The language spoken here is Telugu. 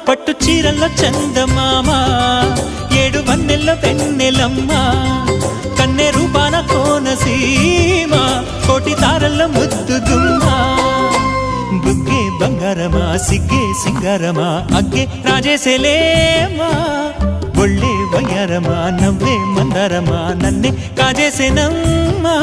పట్టు చీరల్లో చందమామ ఏడు వన్నెల్లో వెన్నెలమ్మ కన్నె రూపాన కోనసీమ కోటి తారల్లో ముద్దు గుమ్మ బుగ్గే బంగారమా సిగ్గే సింగారమా అగ్గే రాజేసేలేమా ఒళ్ళే వయ్యారమా నవ్వే మందారమా నన్నే కాజేసేనమ్మా